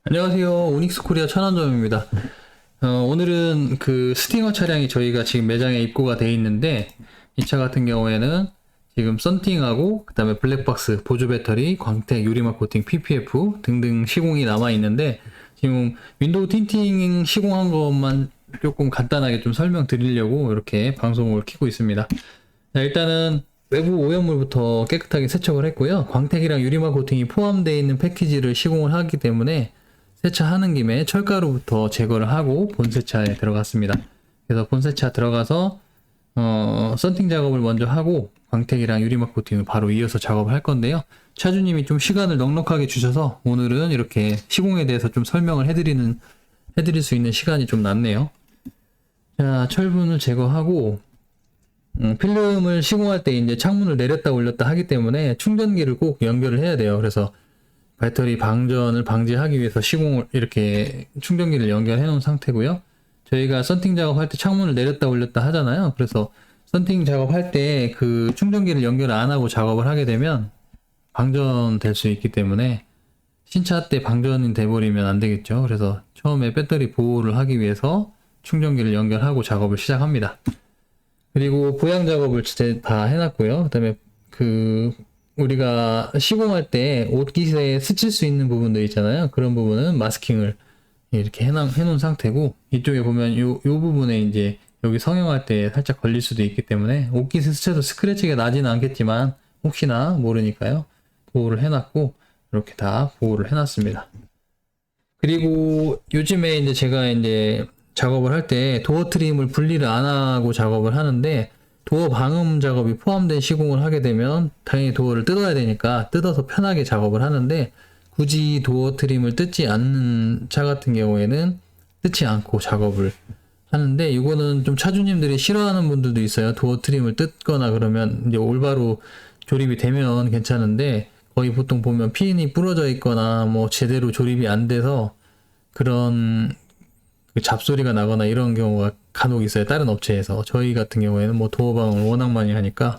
안녕하세요. 오닉스 코리아 천안점입니다. 오늘은 그 스팅어 차량이 저희가 지금 매장에 입고가 돼 있는데, 이 차 같은 경우에는 지금 썬팅하고, 그 다음에 블랙박스, 보조 배터리, 광택, 유리막 코팅, PPF 등등 시공이 남아 있는데, 지금 윈도우 틴팅 시공한 것만 조금 간단하게 좀 설명드리려고 이렇게 방송을 켜고 있습니다. 자, 일단은 외부 오염물부터 깨끗하게 세척을 했고요. 광택이랑 유리막 코팅이 포함되어 있는 패키지를 시공을 하기 때문에 세차하는 김에 철가루부터 제거를 하고 본세차에 들어갔습니다. 그래서 본세차 들어가서 썬팅 작업을 먼저 하고 광택이랑 유리막 코팅을 바로 이어서 작업을 할 건데요. 차주님이 좀 시간을 넉넉하게 주셔서 오늘은 이렇게 시공에 대해서 좀 설명을 해드릴 수 있는 시간이 좀 났네요. 자, 철분을 제거하고 필름을 시공할 때 이제 창문을 내렸다 올렸다 하기 때문에 충전기를 꼭 연결을 해야 돼요. 그래서 배터리 방전을 방지하기 위해서 시공을 이렇게 충전기를 연결해 놓은 상태고요. 저희가 썬팅 작업할 때 창문을 내렸다 올렸다 하잖아요. 그래서 썬팅 작업할 때 그 충전기를 연결 안 하고 작업을 하게 되면 방전될 수 있기 때문에 신차 때 방전이 돼버리면 안 되겠죠. 그래서 처음에 배터리 보호를 하기 위해서 충전기를 연결하고 작업을 시작합니다. 그리고 보양 작업을 다 해놨고요. 그다음에 우리가 시공할 때 옷깃에 스칠 수 있는 부분들 있잖아요. 그런 부분은 마스킹을 이렇게 해놓은 상태고, 이쪽에 보면 요 부분에 이제 여기 성형할 때 살짝 걸릴 수도 있기 때문에 옷깃에 스쳐도 스크래치가 나지는 않겠지만 혹시나 모르니까요. 보호를 해놨고, 이렇게 다 보호를 해놨습니다. 그리고 요즘에 이제 제가 이제 작업을 할 때 도어 트림을 분리를 안 하고 작업을 하는데, 도어 방음 작업이 포함된 시공을 하게 되면 당연히 도어를 뜯어야 되니까 뜯어서 편하게 작업을 하는데, 굳이 도어 트림을 뜯지 않는 차 같은 경우에는 뜯지 않고 작업을 하는데, 이거는 좀 차주님들이 싫어하는 분들도 있어요. 도어 트림을 뜯거나 그러면 이제 올바로 조립이 되면 괜찮은데, 거의 보통 보면 핀이 부러져 있거나 뭐 제대로 조립이 안 돼서 그런 그 잡소리가 나거나 이런 경우가 간혹 있어요. 다른 업체에서. 저희 같은 경우에는 뭐 도어 방음을 워낙 많이 하니까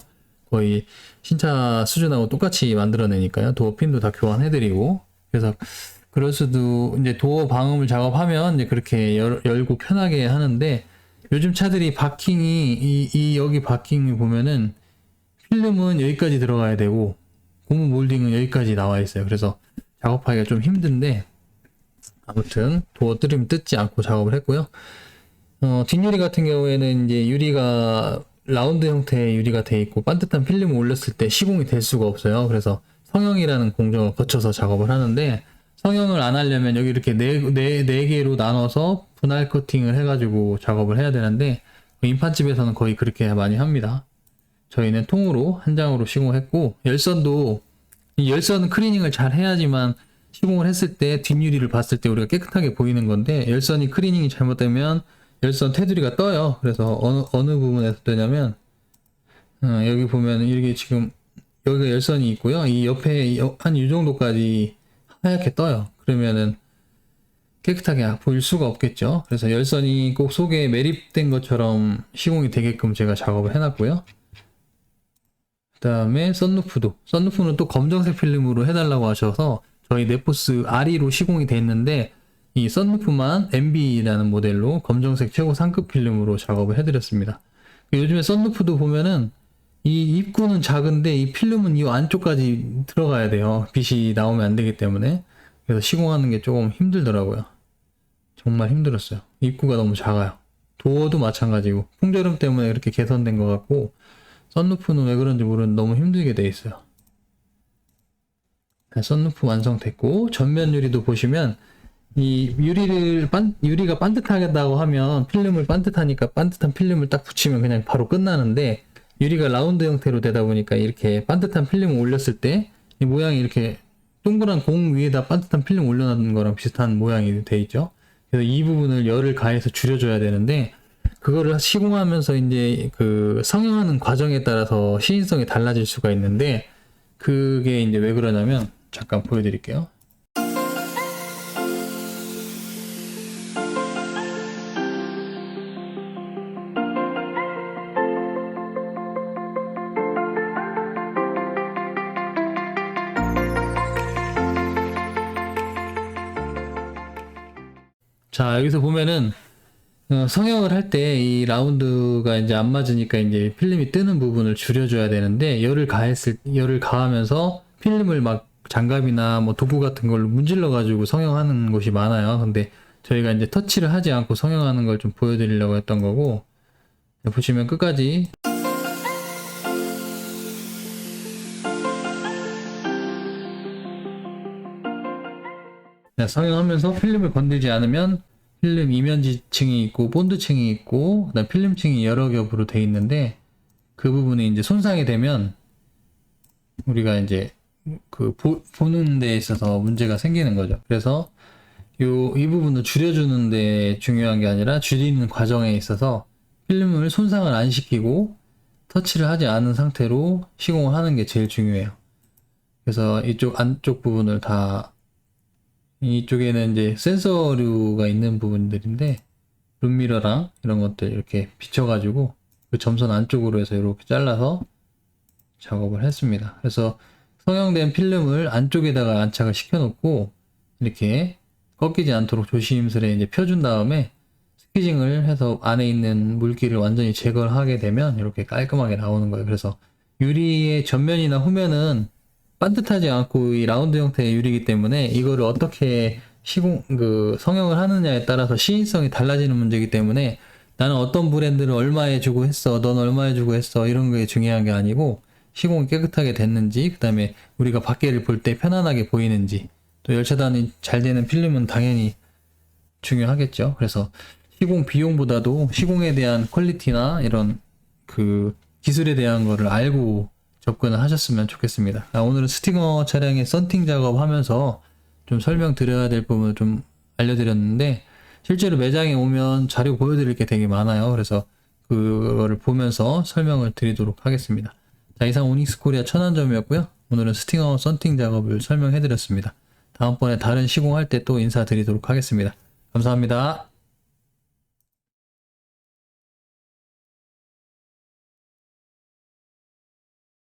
거의 신차 수준하고 똑같이 만들어내니까요. 도어 핀도 다 교환해드리고. 그래서 그럴 수도, 이제 도어 방음을 작업하면 이제 그렇게 열고 편하게 하는데, 요즘 차들이 바킹이 여기 바킹을 보면은 필름은 여기까지 들어가야 되고 고무 몰딩은 여기까지 나와 있어요. 그래서 작업하기가 좀 힘든데, 아무튼 도어 트림 뜯지 않고 작업을 했고요. 뒷유리 같은 경우에는 이제 유리가 라운드 형태의 유리가 돼 있고 반듯한 필름을 올렸을 때 시공이 될 수가 없어요. 그래서 성형이라는 공정을 거쳐서 작업을 하는데, 성형을 안 하려면 여기 이렇게 네 개로 나눠서 분할 커팅을 해가지고 작업을 해야 되는데, 인판집에서는 거의 그렇게 많이 합니다. 저희는 통으로 한 장으로 시공했고, 열선도 이 열선 클리닝을 잘 해야지만 시공을 했을 때 뒷유리를 봤을 때 우리가 깨끗하게 보이는 건데, 열선이 클리닝이 잘못되면 열선 테두리가 떠요. 그래서 어느 부분에서 뜨냐면, 여기 보면 이게 지금 여기가 열선이 있고요. 이 옆에 한 이 정도까지 하얗게 떠요. 그러면은 깨끗하게 보일 수가 없겠죠. 그래서 열선이 꼭 속에 매립된 것처럼 시공이 되게끔 제가 작업을 해놨고요. 그 다음에 썬루프는 또 검정색 필름으로 해달라고 하셔서 저희 네포스 RE로 시공이 돼 있는데, 이 썬루프만 MB라는 모델로 검정색 최고 상급 필름으로 작업을 해드렸습니다. 요즘에 썬루프도 보면은 이 입구는 작은데 이 필름은 이 안쪽까지 들어가야 돼요. 빛이 나오면 안 되기 때문에. 그래서 시공하는 게 조금 힘들더라고요. 정말 힘들었어요. 입구가 너무 작아요. 도어도 마찬가지고 풍절음 때문에 이렇게 개선된 것 같고, 썬루프는 왜 그런지 모르는데 너무 힘들게 돼 있어요. 썬루프 완성됐고, 전면 유리도 보시면 이 유리가 반듯하다고 하면 필름을 반듯하니까 반듯한 필름을 딱 붙이면 그냥 바로 끝나는데, 유리가 라운드 형태로 되다 보니까 이렇게 반듯한 필름을 올렸을 때 이 모양이 이렇게 동그란 공 위에다 반듯한 필름 올려놓은 거랑 비슷한 모양이 돼 있죠. 그래서 이 부분을 열을 가해서 줄여줘야 되는데, 그거를 시공하면서 이제 그 성형하는 과정에 따라서 시인성이 달라질 수가 있는데, 그게 이제 왜 그러냐면 잠깐 보여드릴게요. 자, 여기서 보면은 성형을 할 때 이 라운드가 이제 안 맞으니까 이제 필름이 뜨는 부분을 줄여줘야 되는데, 열을 가하면서 필름을 막 장갑이나 뭐 도구 같은 걸로 문질러 가지고 성형하는 곳이 많아요. 근데 저희가 이제 터치를 하지 않고 성형하는 걸 좀 보여드리려고 했던 거고, 보시면 끝까지 성형하면서 필름을 건들지 않으면 필름 이면지층이 있고 본드층이 있고 그다음 필름층이 여러 겹으로 돼 있는데, 그 부분이 이제 손상이 되면 우리가 이제 보는 데 있어서 문제가 생기는 거죠. 그래서 이 부분을 줄여주는 데 중요한 게 아니라 줄이는 과정에 있어서 필름을 손상을 안 시키고 터치를 하지 않은 상태로 시공을 하는 게 제일 중요해요. 그래서 이쪽 안쪽 부분을 다, 이쪽에는 이제 센서류가 있는 부분들인데 룸미러랑 이런 것들 이렇게 비춰가지고 그 점선 안쪽으로 해서 이렇게 잘라서 작업을 했습니다. 그래서 성형된 필름을 안쪽에다가 안착을 시켜놓고 이렇게 꺾이지 않도록 조심스레 이제 펴준 다음에 스퀴징을 해서 안에 있는 물기를 완전히 제거를 하게 되면 이렇게 깔끔하게 나오는 거예요. 그래서 유리의 전면이나 후면은 반듯하지 않고 이 라운드 형태의 유리이기 때문에 이거를 어떻게 성형을 하느냐에 따라서 시인성이 달라지는 문제이기 때문에, 나는 어떤 브랜드를 얼마에 주고 했어, 넌 얼마에 주고 했어, 이런 게 중요한 게 아니고 시공이 깨끗하게 됐는지, 그 다음에 우리가 밖에를 볼 때 편안하게 보이는지, 또 열차단이 잘 되는 필름은 당연히 중요하겠죠. 그래서 시공 비용보다도 시공에 대한 퀄리티나 이런 기술에 대한 거를 알고 접근을 하셨으면 좋겠습니다. 오늘은 스팅어 차량의 썬팅 작업하면서 좀 설명드려야 될 부분을 좀 알려드렸는데, 실제로 매장에 오면 자료 보여드릴 게 되게 많아요. 그래서 그거를 보면서 설명을 드리도록 하겠습니다. 자, 이상 오닉스 코리아 천안점이었고요. 오늘은 스팅어 썬팅 작업을 설명해드렸습니다. 다음번에 다른 시공할 때 또 인사드리도록 하겠습니다. 감사합니다.